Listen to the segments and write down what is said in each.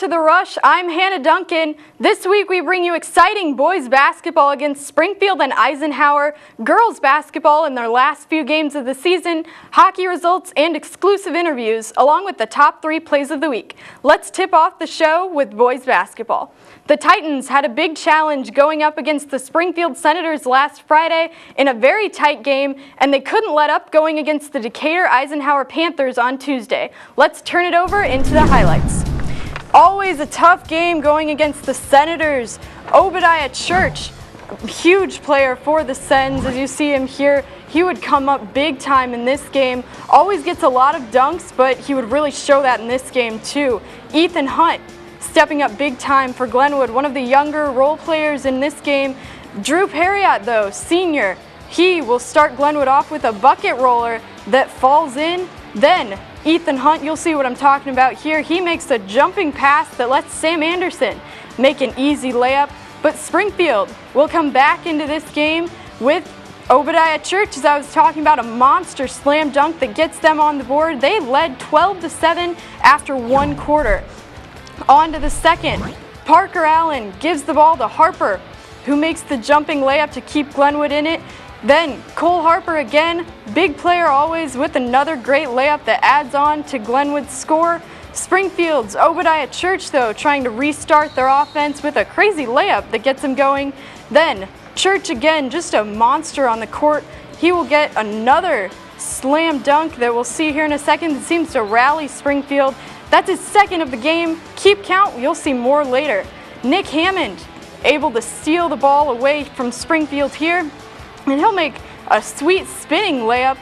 to The Rush. I'm Hannah Duncan. This week we bring you exciting boys basketball against Springfield and Eisenhower, girls basketball in their last few games of the season, hockey results, and exclusive interviews, along with the top 3 plays of the week. Let's tip off the show with boys basketball. The Titans had a big challenge going up against the Springfield Senators last Friday in a very tight game, and they couldn't let up going against the Decatur Eisenhower Panthers on Tuesday. Let's turn it over into the highlights. Always a tough game going against the Senators. Obadiah Church, huge player for the Sens, as you see him here. He would come up big time in this game. Always gets a lot of dunks, but he would really show that in this game too. Ethan Hunt, stepping up big time for Glenwood, one of the younger role players in this game. Drew Perriott, though, senior, he will start Glenwood off with a bucket roller that falls in. Then Ethan Hunt, you'll see what I'm talking about here. He makes a jumping pass that lets Sam Anderson make an easy layup. But Springfield will come back into this game with Obadiah Church, as I was talking about, a monster slam dunk that gets them on the board. They led 12-7 after one quarter. On to the second. Parker Allen gives the ball to Harper, who makes the jumping layup to keep Glenwood in it. Then Cole Harper again, big player always, with another great layup that adds on to Glenwood's score. Springfield's Obadiah Church, though, trying to restart their offense with a crazy layup that gets them going. Then Church again, just a monster on the court. He will get another slam dunk that we'll see here in a second. It seems to rally Springfield. That's his second of the game. Keep count, you'll see more later. Nick Hammond able to steal the ball away from Springfield here, and he'll make a sweet spinning layup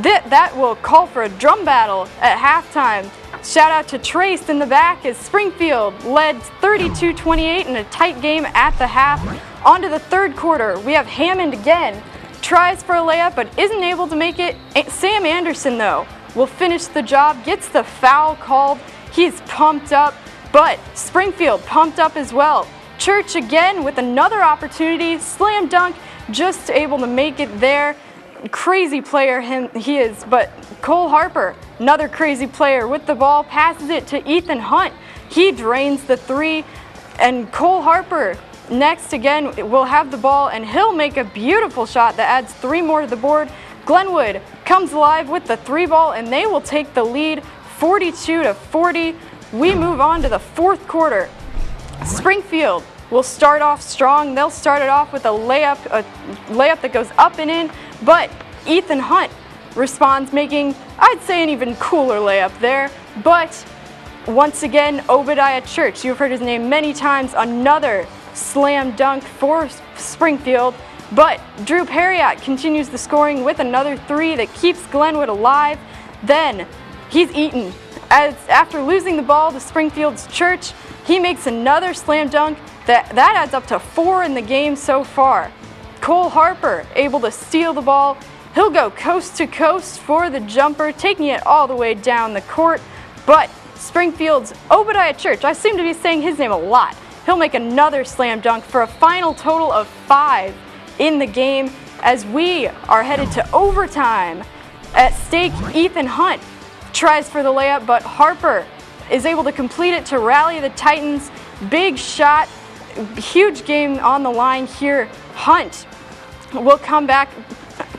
that will call for a drum battle at halftime. Shout out to Trace in the back as Springfield led 32-28 in a tight game at the half. On to the third quarter, we have Hammond again. Tries for a layup but isn't able to make it. Sam Anderson, though, will finish the job, gets the foul called. He's pumped up, but Springfield pumped up as well. Church again with another opportunity, slam dunk, just able to make it there. Crazy player he is, but Cole Harper, another crazy player with the ball, passes it to Ethan Hunt. He drains the three, and Cole Harper next again will have the ball, and he'll make a beautiful shot that adds 3 more to the board. Glenwood comes alive with the 3 ball, and they will take the lead 42-40. We move on to the fourth quarter. Springfield will start off strong. They'll start it off with a layup that goes up and in, but Ethan Hunt responds, making, I'd say, an even cooler layup there. But once again, Obadiah Church, you've heard his name many times, another slam dunk for Springfield. But Drew Perriott continues the scoring with another 3 that keeps Glenwood alive. Then he's eaten. After losing the ball to Springfield's Church, he makes another slam dunk that adds up to 4 in the game so far. Cole Harper able to steal the ball. He'll go coast to coast for the jumper, taking it all the way down the court. But Springfield's Obadiah Church, I seem to be saying his name a lot, he'll make another slam dunk for a final total of 5 in the game as we are headed to overtime. At stake, Ethan Hunt tries for the layup, but Harper is able to complete it to rally the Titans. Big shot, huge game on the line here. Hunt will come back.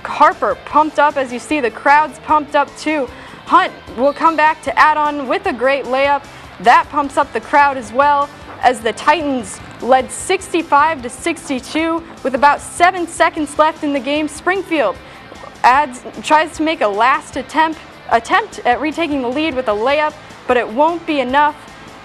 Harper pumped up, as you see the crowd's pumped up too. Hunt will come back to add on with a great layup. That pumps up the crowd as well, as the Titans led 65-62 with about 7 seconds left in the game. Springfield tries to make a last attempt at retaking the lead with a layup, but it won't be enough.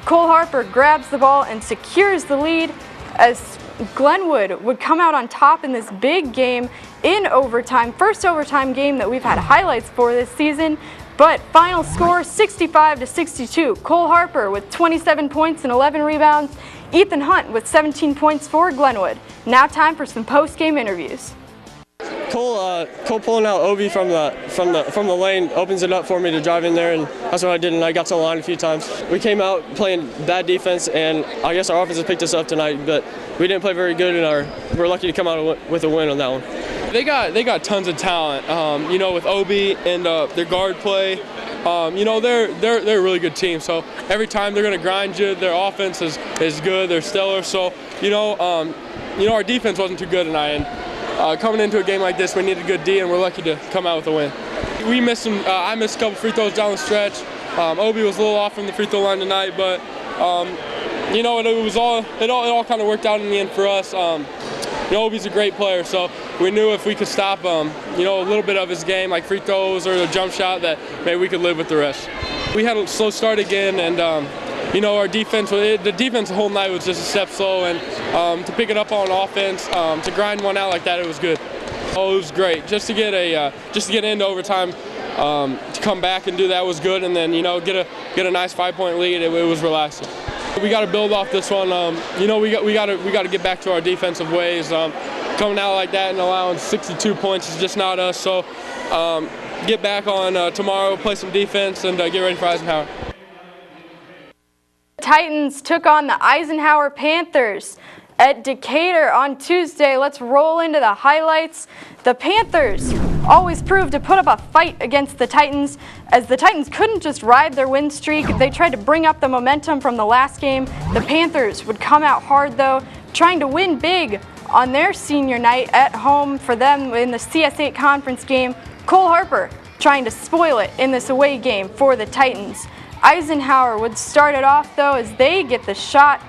Cole Harper grabs the ball and secures the lead as Glenwood would come out on top in this big game in overtime. First overtime game that we've had highlights for this season. But final score 65-62. Cole Harper with 27 points and 11 rebounds. Ethan Hunt with 17 points for Glenwood. Now time for some post-game interviews. Cole pulling out Obi from the lane opens it up for me to drive in there, and that's what I did, and I got to the line a few times. We came out playing bad defense, and I guess our offense has picked us up tonight, but we didn't play very good, and we're lucky to come out with a win on that one. They got tons of talent, with Obi and their guard play. You know, they're a really good team. So every time they're going to grind you. Their offense is good. They're stellar. So you know, our defense wasn't too good tonight. And coming into a game like this, we needed good D, and we're lucky to come out with a win. We missed some. I missed a couple free throws down the stretch. Obi was a little off from the free throw line tonight, but you know, it all kind of worked out in the end for us. You know, Obi's a great player, so we knew if we could stop you know, a little bit of his game, like free throws or the jump shot, that maybe we could live with the rest. We had a slow start again, and you know, our defense, the defense the whole night was just a step slow, and to pick it up on offense, to grind one out like that, it was good. Oh, it was great. Just to get into overtime, to come back and do that was good, and then, you know, get a nice 5-point lead. It was relaxing. We got to build off this one. You know, we got to get back to our defensive ways. Coming out like that and allowing 62 points is just not us. So get back on tomorrow, play some defense, and get ready for Eisenhower. Titans took on the Eisenhower Panthers at Decatur on Tuesday. Let's roll into the highlights. The Panthers always proved to put up a fight against the Titans, as the Titans couldn't just ride their win streak. They tried to bring up the momentum from the last game. The Panthers would come out hard, though, trying to win big on their senior night at home for them in the CS8 conference game. Cole Harper trying to spoil it in this away game for the Titans. Eisenhower would start it off, though, as they get the shot,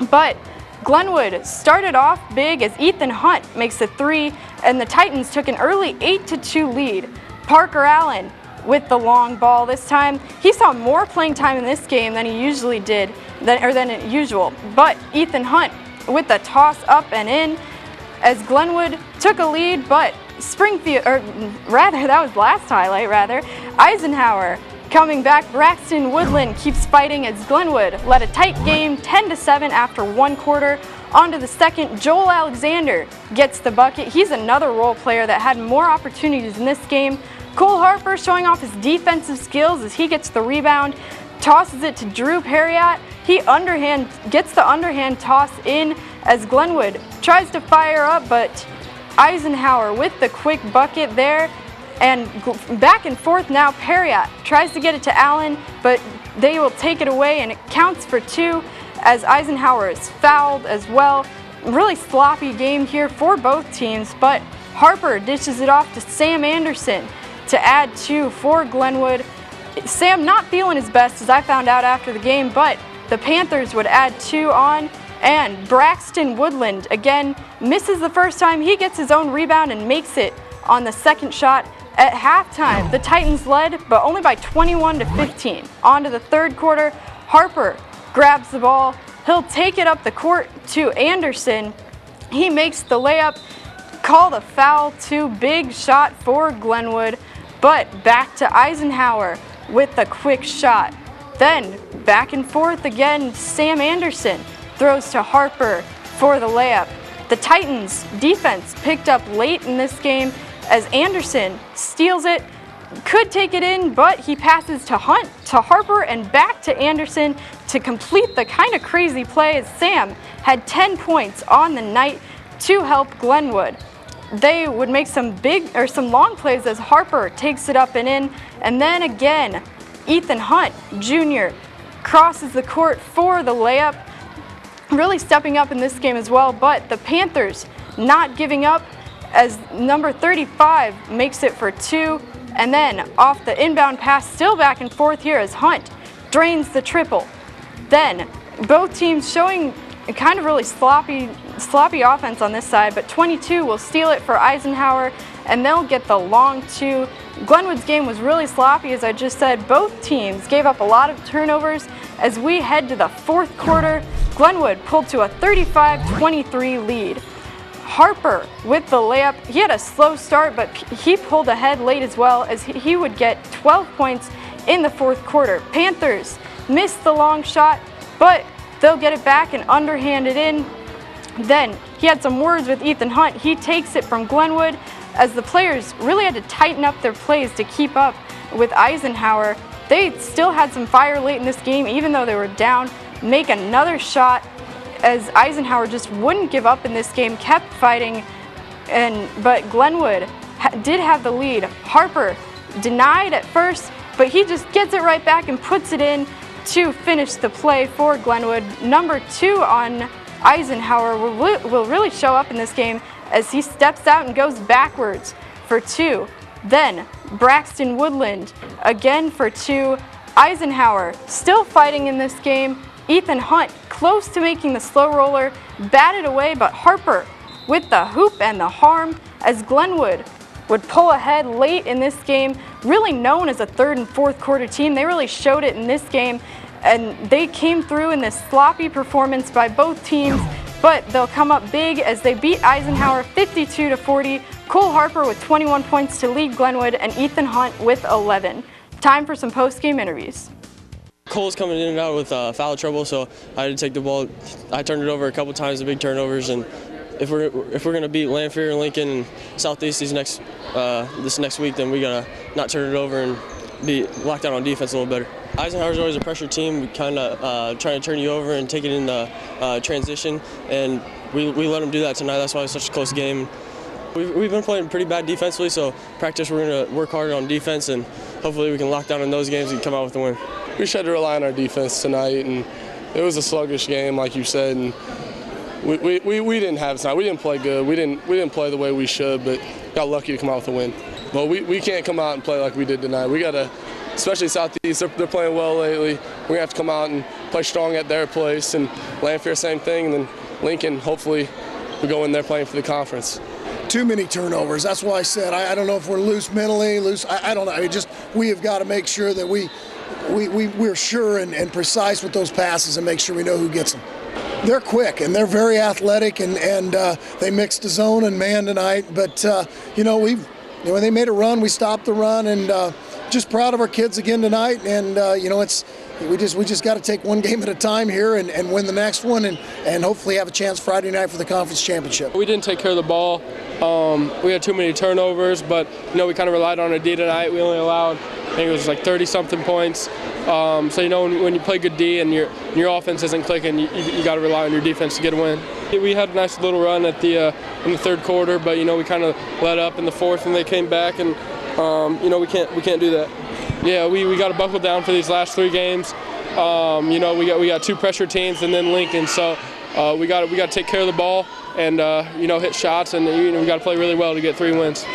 but Glenwood started off big as Ethan Hunt makes a three, and the Titans took an early 8-2 lead. Parker Allen with the long ball this time. He saw more playing time in this game than he usually did, than usual. But Ethan Hunt with the toss up and in as Glenwood took a lead, but Springfield, or rather, that was last highlight, rather. Eisenhower coming back. Braxton Woodland keeps fighting as Glenwood led a tight game 10-7 after one quarter. On to the second, Joel Alexander gets the bucket. He's another role player that had more opportunities in this game. Cole Harper showing off his defensive skills as he gets the rebound, tosses it to Drew Perriott. He gets the underhand toss in as Glenwood tries to fire up, but Eisenhower with the quick bucket there. And back and forth now, Perriott tries to get it to Allen, but they will take it away, and it counts for two as Eisenhower is fouled as well. Really sloppy game here for both teams, but Harper dishes it off to Sam Anderson to add two for Glenwood. Sam not feeling his best, as I found out after the game, but the Panthers would add two on, and Braxton Woodland again misses the first time. He gets his own rebound and makes it on the second shot. At halftime, the Titans led, but only by 21-15. On to the third quarter, Harper grabs the ball. He'll take it up the court to Anderson. He makes the layup, call the foul, too. Big shot for Glenwood, but back to Eisenhower with the quick shot. Then back and forth again, Sam Anderson throws to Harper for the layup. The Titans defense picked up late in this game as Anderson steals it, could take it in, but he passes to Hunt, to Harper, and back to Anderson to complete the kind of crazy play as Sam had 10 points on the night to help Glenwood. They would make some long plays as Harper takes it up and in, and then again, Ethan Hunt Jr. crosses the court for the layup, really stepping up in this game as well, but the Panthers not giving up as number 35 makes it for two, and then off the inbound pass, still back and forth here as Hunt drains the triple. Then both teams showing kind of really sloppy offense on this side, but 22 will steal it for Eisenhower, and they'll get the long two. Glenwood's game was really sloppy, as I just said. Both teams gave up a lot of turnovers. As we head to the fourth quarter, Glenwood pulled to a 35-23 lead. Harper with the layup. He had a slow start, but he pulled ahead late as well, as he would get 12 points in the fourth quarter. Panthers missed the long shot, but they'll get it back and underhand it in. Then he had some words with Ethan Hunt. He takes it from Glenwood, as the players really had to tighten up their plays to keep up with Eisenhower. They still had some fire late in this game, even though they were down. Make another shot, as Eisenhower just wouldn't give up in this game, kept fighting, but Glenwood did have the lead. Harper denied at first, but he just gets it right back and puts it in to finish the play for Glenwood. Number 2 on Eisenhower will really show up in this game as he steps out and goes backwards for 2. Then Braxton Woodland again for 2. Eisenhower still fighting in this game. Ethan Hunt close to making the slow roller, batted away, but Harper with the hoop and the harm as Glenwood would pull ahead late in this game. Really known as a third and fourth quarter team. They really showed it in this game, and they came through in this sloppy performance by both teams, but they'll come up big as they beat Eisenhower 52-40. Cole Harper with 21 points to lead Glenwood and Ethan Hunt with 11. Time for some post-game interviews. Cole's coming in and out with foul trouble, so I had to take the ball. I turned it over a couple times, the big turnovers, and if we're going to beat Lanphier, Lincoln, and Southeast this next week, then we got to not turn it over and be locked down on defense a little better. Eisenhower's always a pressure team. We kind of trying to turn you over and take it in the transition, and we let them do that tonight. That's why it's such a close game. We've been playing pretty bad defensively, so practice we're going to work harder on defense, and hopefully we can lock down in those games and come out with the win. We just had to rely on our defense tonight, and it was a sluggish game, like you said, and we didn't have it tonight. We didn't play good. We didn't play the way we should, but got lucky to come out with a win. But we can't come out and play like we did tonight. We got to, especially Southeast, they're playing well lately. We're going to have to come out and play strong at their place, and Lanphier, same thing, and then Lincoln, hopefully, we go in there playing for the conference. Too many turnovers. That's why I said I don't know if we're loose mentally, I don't know. We have got to make sure that we're sure and precise with those passes and make sure we know who gets them. They're quick and they're very athletic, and they mixed the zone and man tonight. But when they made a run, we stopped the run, and just proud of our kids again tonight. And we just got to take one game at a time here and win the next one, and hopefully have a chance Friday night for the conference championship. We didn't take care of the ball. We had too many turnovers, but we kind of relied on our D tonight. We only allowed, I think it was like 30-something points. So when you play good D and your offense isn't clicking, you got to rely on your defense to get a win. We had a nice little run at in the third quarter, but we kind of let up in the fourth, and they came back, and we can't do that. Yeah, we got to buckle down for these last 3 games. We got 2 pressure teams and then Lincoln, so we got to take care of the ball and hit shots, and we got to play really well to get 3 wins.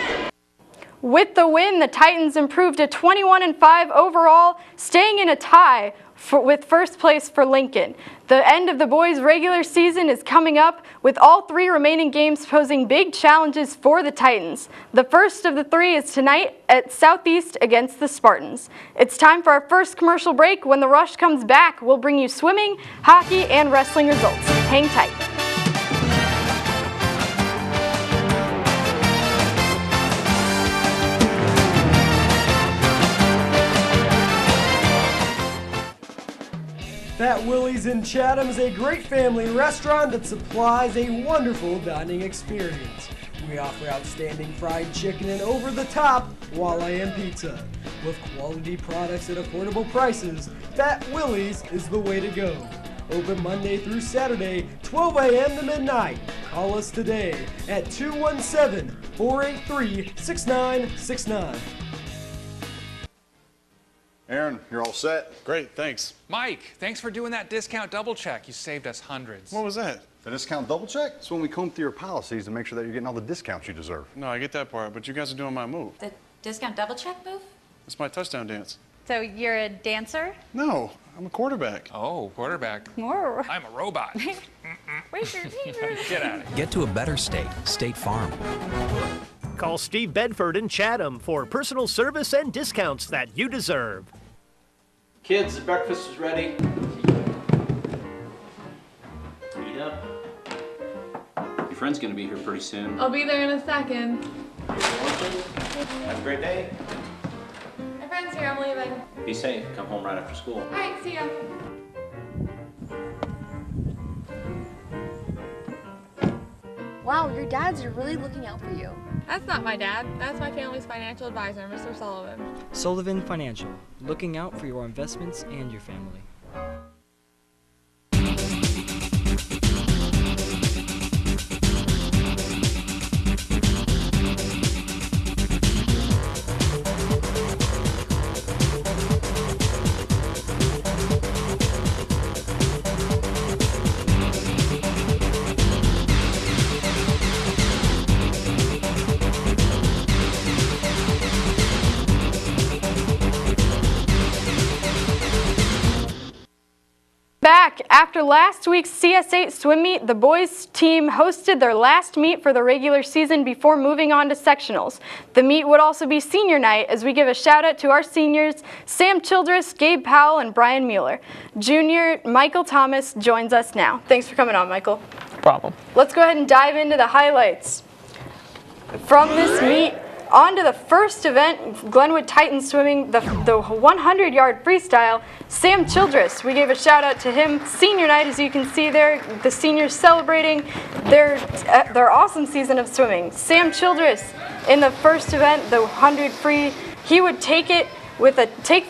With the win, the Titans improved to 21-5 overall, staying in a tie with first place for Lincoln. The end of the boys' regular season is coming up, with all 3 remaining games posing big challenges for the Titans. The first of the 3 is tonight at Southeast against the Spartans. It's time for our first commercial break. When the rush comes back, we'll bring you swimming, hockey, and wrestling results. Hang tight. Fat Willie's in Chatham is a great family restaurant that supplies a wonderful dining experience. We offer outstanding fried chicken and over-the-top Walleye pizza. With quality products at affordable prices, Fat Willie's is the way to go. Open Monday through Saturday, 12 a.m. to midnight. Call us today at 217-483-6969. Aaron, you're all set. Great, thanks. Mike, thanks for doing that discount double check. You saved us hundreds. What was that? The discount double check? It's when we comb through your policies to make sure that you're getting all the discounts you deserve. No, I get that part, but you guys are doing my move. The discount double check move? It's my touchdown dance. So you're a dancer? No, I'm a quarterback. Oh, quarterback. I'm a robot. Get out of here. Get to a better state, State Farm. Call Steve Bedford in Chatham for personal service and discounts that you deserve. Kids, the breakfast is ready. Eat up. Your friend's gonna be here pretty soon. I'll be there in a second. Have a great day. My friend's here, I'm leaving. Be safe. Come home right after school. All right, see ya. Wow, your dads are really looking out for you. That's not my dad. That's my family's financial advisor, Mr. Sullivan. Sullivan Financial, looking out for your investments and your family. back. After last week's CS8 swim meet, the boys team hosted their last meet for the regular season before moving on to sectionals. The meet would also be senior night as we give a shout out to our seniors, Sam Childress, Gabe Powell, and Brian Mueller. Junior Michael Thomas joins us now. Thanks for coming on, Michael. No problem. Let's go ahead and dive into the highlights from this meet. On to the first event, Glenwood Titans swimming the 100-yard freestyle. Sam Childress, we gave a shout out to him. Senior night, as you can see there, the seniors celebrating their awesome season of swimming. Sam Childress in the first event, the 100 free, he would take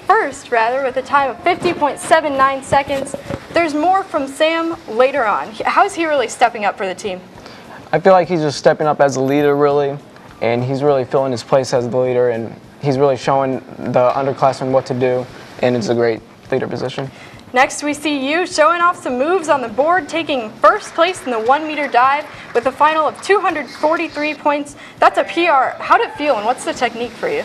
first with a time of 50.79 seconds. There's more from Sam later on. How's he really stepping up for the team? I feel like he's just stepping up as a leader, really. And he's really filling his place as the leader, and he's really showing the underclassmen what to do, and it's a great leader position. Next, we see you showing off some moves on the board, taking first place in the 1-meter dive with a final of 243 points. That's a PR. How'd it feel, and what's the technique for you?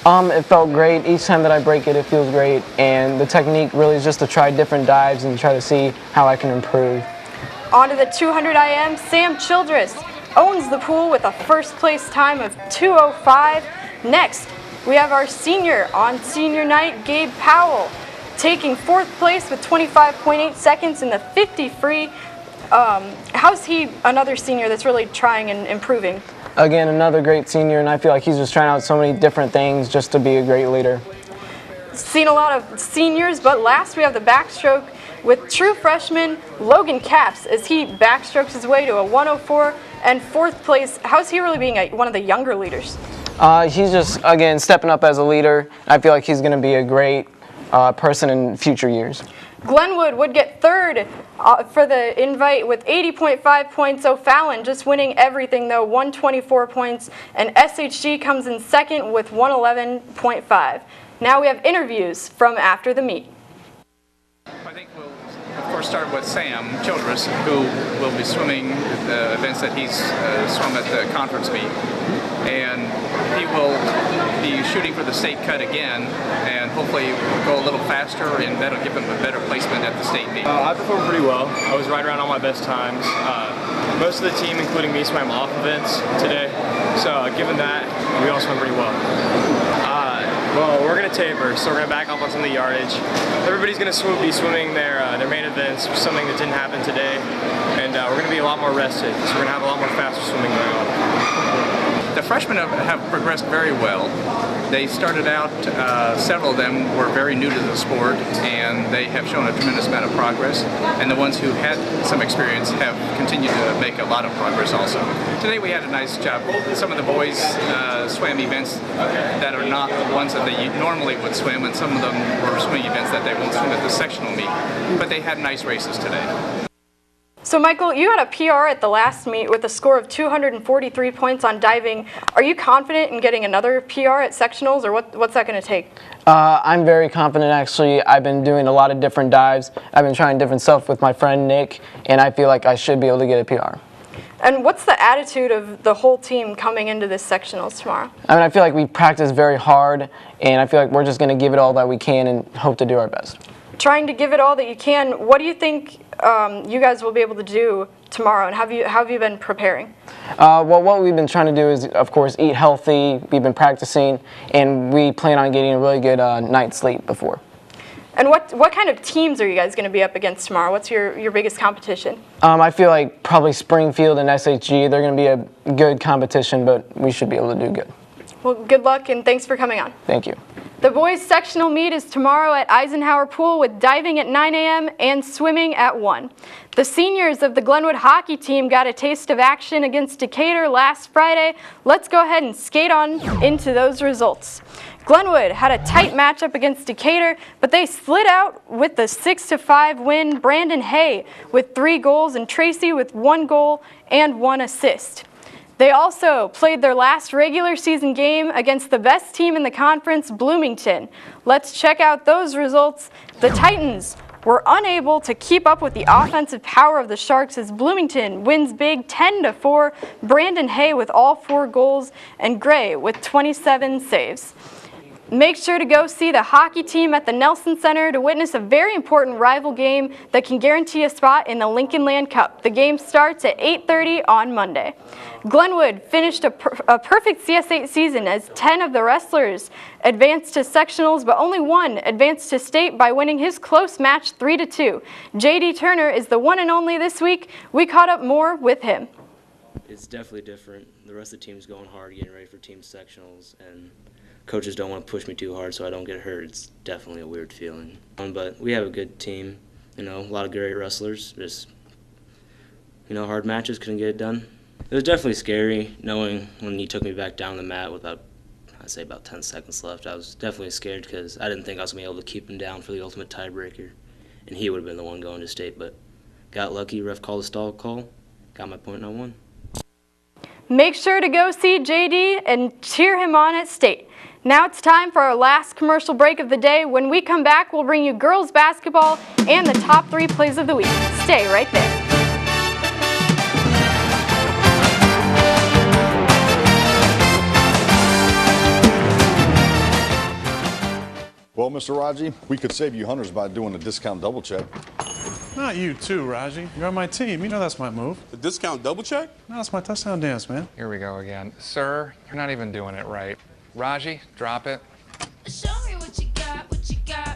It felt great. Each time that I break it, it feels great, and the technique really is just to try different dives and try to see how I can improve. On to the 200 IM, Sam Childress owns the pool with a first place time of 2:05. Next, we have our senior on senior night, Gabe Powell, taking fourth place with 25.8 seconds in the 50 free. How's he another senior that's really trying and improving? Again, another great senior, and I feel like he's just trying out so many different things just to be a great leader. Seen a lot of seniors, but last we have the backstroke with true freshman Logan Capps as he backstrokes his way to a 104 and fourth place. How's he really being one of the younger leaders? He's just, again, stepping up as a leader. I feel like he's going to be a great person in future years. Glenwood would get third for the invite with 80.5 points. O'Fallon just winning everything, though, 124 points. And SHG comes in second with 111.5. Now we have interviews from after the meet. I think we'll, of course, start with Sam Childress, who will be swimming the events that he's swum at the conference meet. And he will be shooting for the state cut again, and hopefully go a little faster, and that'll give him a better placement at the state meet. I performed pretty well. I was right around all my best times. Most of the team, including me, swam off events today. So given that, we all swam pretty well. Well, we're going to taper, so we're going to back off on some of the yardage. Everybody's going to be swimming their main events, something that didn't happen today, and we're going to be a lot more rested, so we're going to have a lot more faster swimming going on. The freshmen have progressed very well. They started out, several of them were very new to the sport, and they have shown a tremendous amount of progress, and the ones who had some experience have continued to make a lot of progress also. Today we had a nice job. Some of the boys swam events that are not the ones that they normally would swim, and some of them were swimming events that they won't swim at the sectional meet, but they had nice races today. So Michael, you had a PR at the last meet with a score of 243 points on diving. Are you confident in getting another PR at sectionals, or what's that going to take? I'm very confident, actually. I've been doing a lot of different dives. I've been trying different stuff with my friend Nick, and I feel like I should be able to get a PR. And what's the attitude of the whole team coming into this sectionals tomorrow? I mean, I feel like we practice very hard, and I feel like we're just going to give it all that we can and hope to do our best. Trying to give it all that you can. What do you think you guys will be able to do tomorrow, and how have you been preparing? Well, what we've been trying to do is, of course, eat healthy. We've been practicing, and we plan on getting a really good night's sleep before. And what kind of teams are you guys going to be up against tomorrow? What's your biggest competition? I feel like probably Springfield and SHG. They're going to be a good competition, but we should be able to do good. Well, good luck, and thanks for coming on. Thank you. The boys' sectional meet is tomorrow at Eisenhower Pool with diving at 9 a.m. and swimming at 1. The seniors of the Glenwood hockey team got a taste of action against Decatur last Friday. Let's go ahead and skate on into those results. Glenwood had a tight matchup against Decatur, but they slid out with the 6-5 win. Brandon Hay with 3 goals and Tracy with 1 goal and 1 assist. They also played their last regular season game against the best team in the conference, Bloomington. Let's check out those results. The Titans were unable to keep up with the offensive power of the Sharks as Bloomington wins big 10-4. Brandon Hay with all 4 goals and Gray with 27 saves. Make sure to go see the hockey team at the Nelson Center to witness a very important rival game that can guarantee a spot in the Lincoln Land Cup. The game starts at 8:30 on Monday. Glenwood finished a perfect CS8 season as 10 of the wrestlers advanced to sectionals, but only one advanced to state by winning his close match 3-2. J.D. Turner is the one and only this week. We caught up more with him. It's definitely different. The rest of the team's going hard, getting ready for team sectionals, and coaches don't want to push me too hard so I don't get hurt. It's definitely a weird feeling. But we have a good team, a lot of great wrestlers. Just, hard matches, couldn't get it done. It was definitely scary knowing when he took me back down the mat with I'd say about 10 seconds left. I was definitely scared because I didn't think I was going to be able to keep him down for the ultimate tiebreaker, and he would have been the one going to state, but got lucky. Ref called a stall call, got my point, and I won. Make sure to go see JD and cheer him on at state. Now it's time for our last commercial break of the day. When we come back, we'll bring you girls basketball and the top 3 plays of the week. Stay right there. Well, Mr. Raji, we could save you hundreds by doing a discount double check. Not you too, Raji. You're on my team. You know that's my move. The discount double check? No, that's my touchdown dance, man. Here we go again. Sir, you're not even doing it right. Raji, drop it. Show me what you got,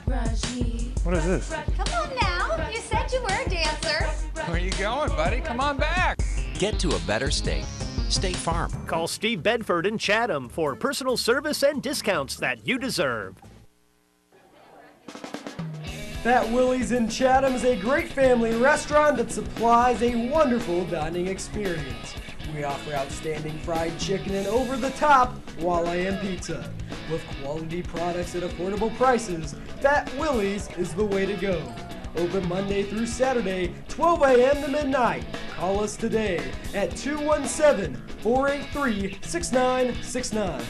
Raji. What is this? Come on now. You said you were a dancer. Where are you going, buddy? Come on back. Get to a better state. State Farm. Call Steve Bedford in Chatham for personal service and discounts that you deserve. Fat Willie's in Chatham is a great family restaurant that supplies a wonderful dining experience. We offer outstanding fried chicken and over-the-top walleye and pizza. With quality products at affordable prices, Fat Willie's is the way to go. Open Monday through Saturday, 12 a.m. to midnight. Call us today at 217-483-6969.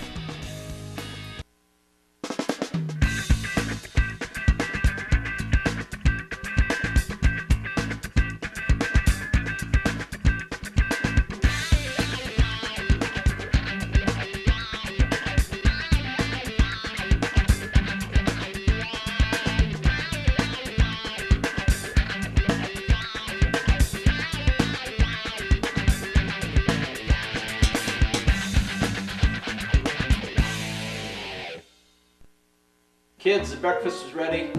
Kids, the breakfast is ready.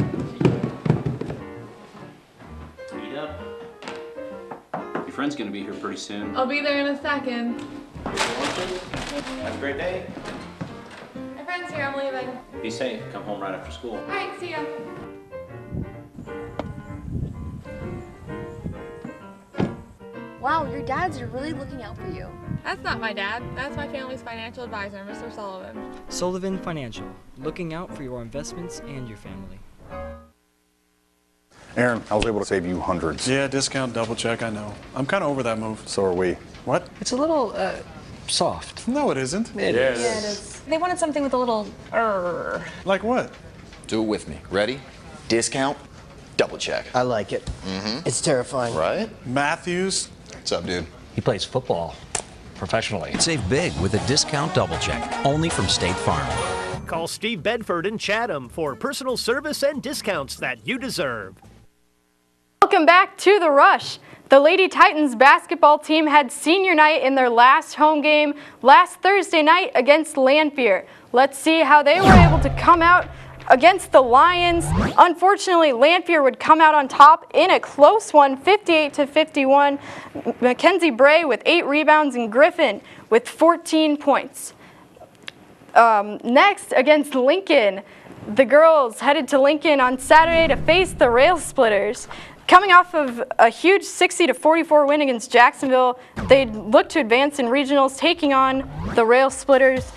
Eat up. Your friend's gonna be here pretty soon. I'll be there in a second. Have a great day. My friend's here, I'm leaving. Be safe. Come home right after school. Alright, see ya. Wow, your dads are really looking out for you. That's not my dad. That's my family's financial advisor, Mr. Sullivan. Sullivan Financial, looking out for your investments and your family. Aaron, I was able to save you hundreds. Yeah, discount double check, I know. I'm kind of over that move. So are we. What? It's a little, soft. No, it isn't. It is. Yeah, it is. They wanted something with a little, Like what? Do it with me. Ready? Discount, double check. I like it. Mm-hmm. It's terrifying. Right? Matthews. What's up, dude? He plays football professionally. Save big with a discount double check, only from State Farm. Call Steve Bedford in Chatham for personal service and discounts that you deserve. Welcome back to The Rush. The Lady Titans basketball team had senior night in their last home game last Thursday night against Lanphier. Let's see how they were able to come out against the Lions. Unfortunately, Lanphier would come out on top in a close one, 58-51. Mackenzie Bray with 8 rebounds and Griffin with 14 points. Next, against Lincoln, the girls headed to Lincoln on Saturday to face the Rail Splitters. Coming off of a huge 60-44 win against Jacksonville, they'd look to advance in regionals, taking on the Rail Splitters.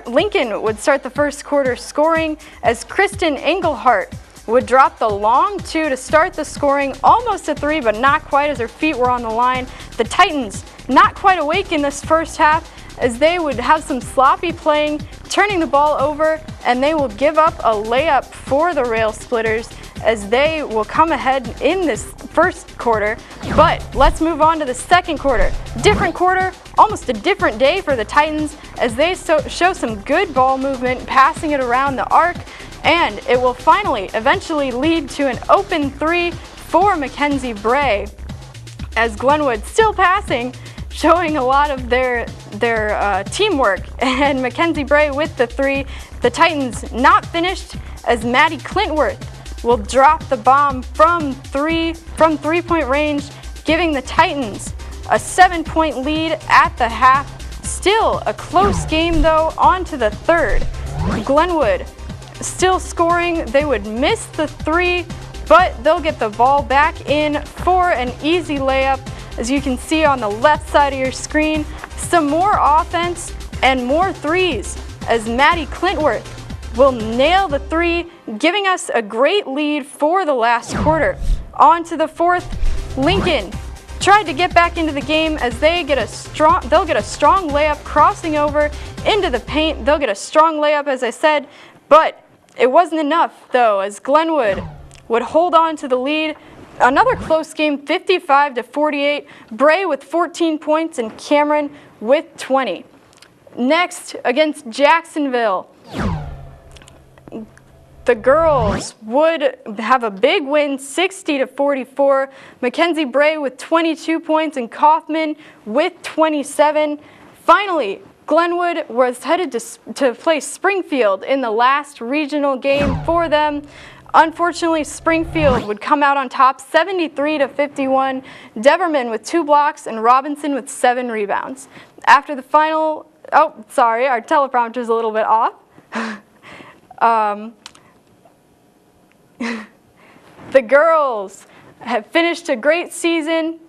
Lincoln would start the first quarter scoring as Kristen Engelhart would drop the long 2 to start the scoring, almost a 3, but not quite as her feet were on the line. The Titans not quite awake in this first half as they would have some sloppy playing, turning the ball over, and they will give up a layup for the Rail Splitters as they will come ahead in this first quarter. But let's move on to the second quarter. Different quarter, almost a different day for the Titans as they show some good ball movement, passing it around the arc, and it will eventually lead to an open three for Mackenzie Bray as Glenwood still passing, showing a lot of their teamwork, and Mackenzie Bray with the three. The Titans not finished as Maddie Clintworth will drop the bomb from three-point range, giving the Titans a 7-point lead at the half. Still a close game though, on to the third. Glenwood still scoring. They would miss the three, but they'll get the ball back in for an easy layup. As you can see on the left side of your screen, some more offense and more threes as Maddie Clintworth will nail the three, giving us a great lead for the last quarter. On to the fourth. Lincoln tried to get back into the game as they'll get a strong layup crossing over into the paint. They'll get a strong layup, as I said, but it wasn't enough though, as Glenwood would hold on to the lead. Another close game, 55-48. Bray with 14 points and Cameron with 20. Next, against Jacksonville, the girls would have a big win, 60-44. Mackenzie Bray with 22 points and Kaufman with 27. Finally, Glenwood was headed to play Springfield in the last regional game for them. Unfortunately, Springfield would come out on top, 73-51. Deverman with 2 blocks and Robinson with 7 rebounds. After the final, our teleprompter's a little bit off. The girls have finished a great season.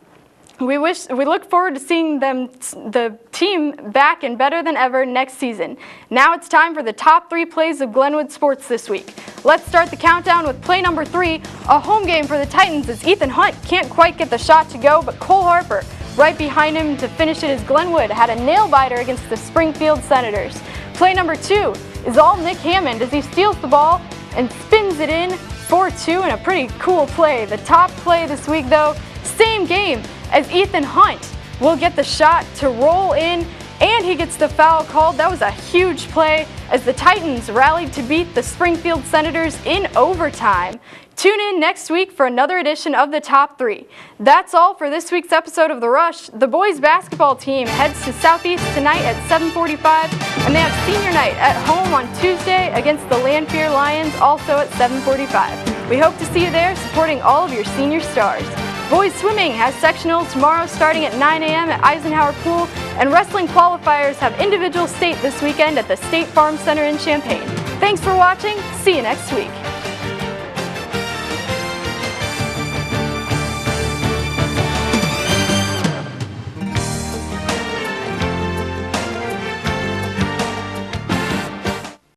We look forward to seeing the team back and better than ever next season. Now it's time for the top 3 plays of Glenwood sports this week. Let's start the countdown with play number 3, a home game for the Titans as Ethan Hunt can't quite get the shot to go, but Cole Harper, right behind him to finish it as Glenwood had a nail-biter against the Springfield Senators. Play number 2 is all Nick Hammond as he steals the ball and spins it in for 2 in a pretty cool play. The top play this week though, same game as Ethan Hunt will get the shot to roll in, and he gets the foul called. That was a huge play as the Titans rallied to beat the Springfield Senators in overtime. Tune in next week for another edition of the Top 3. That's all for this week's episode of The Rush. The boys basketball team heads to Southeast tonight at 7:45, and they have senior night at home on Tuesday against the Lanphier Lions, also at 7:45. We hope to see you there supporting all of your senior stars. Boys swimming has sectionals tomorrow starting at 9 a.m. at Eisenhower Pool, and wrestling qualifiers have individual state this weekend at the State Farm Center in Champaign. Thanks for watching. See you next week.